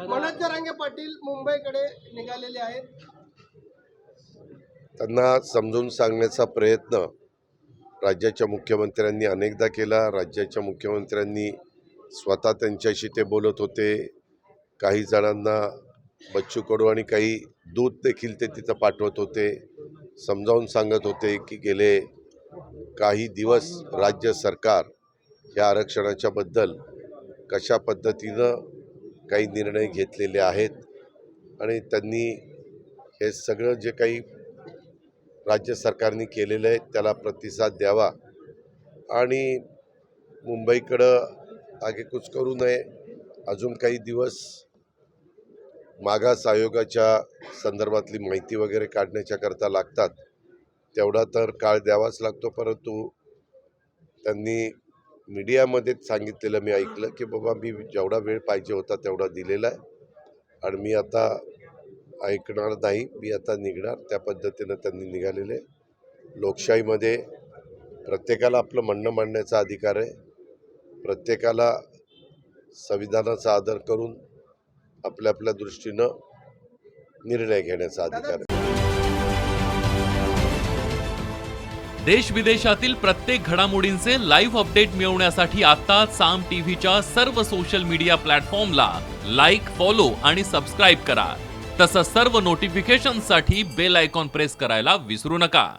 मनोज जरांगे पाटील मुंबईकडे निघालेले आहेत. त्यांना समजून सांगण्याचा प्रयत्न राज्याच्या मुख्यमंत्र्यांनी अनेकदा केला. राज्याच्या मुख्यमंत्र्यांनी स्वतः त्यांच्याशी ते बोलत होते. काही जणांना बच्चू कडू आणि काही दूत देखील ते तिथं पाठवत होते. समजावून सांगत होते की गेले काही दिवस राज्य सरकार या आरक्षणाच्या बद्दल कशा पद्धतीनं काही निर्णय घेतलेले आहेत आणि त्यांनी हे सगळं जे काही राज्य सरकारने केलेलं आहे त्याला प्रतिसाद द्यावा आणि मुंबईकडं आगेकूच करू नये. अजून काही दिवस मागास आयोगाच्या संदर्भातली माहिती वगैरे काढण्याच्या करता लागतात, तेवढा तर काळ द्यावाच लागतो. परंतु त्यांनी मीडियामध्येच सांगितलेलं मी ऐकलं की बाबा मी जेवढा वेळ पाहिजे होता तेवढा दिलेला आहे आणि मी आता ऐकणार नाही, मी आता निघणार. त्या पद्धतीनं त्यांनी निघालेले. लोकशाहीमध्ये प्रत्येकाला आपलं म्हणणं मांडण्याचा अधिकार आहे. प्रत्येकाला संविधानाचा आदर करून आपल्या आपल्या दृष्टीनं निर्णय घेण्याचा अधिकार आहे. देश विदेशातील प्रत्येक घडामोडींचे लाईव्ह अपडेट मिळवण्यासाठी आता साम टीव्हीच्या सर्व सोशल मीडिया प्लॅटफॉर्मला लाईक, फॉलो आणि सबस्क्राईब करा. तसंच सर्व नोटिफिकेशनसाठी बेल आयकॉन प्रेस करायला विसरू नका.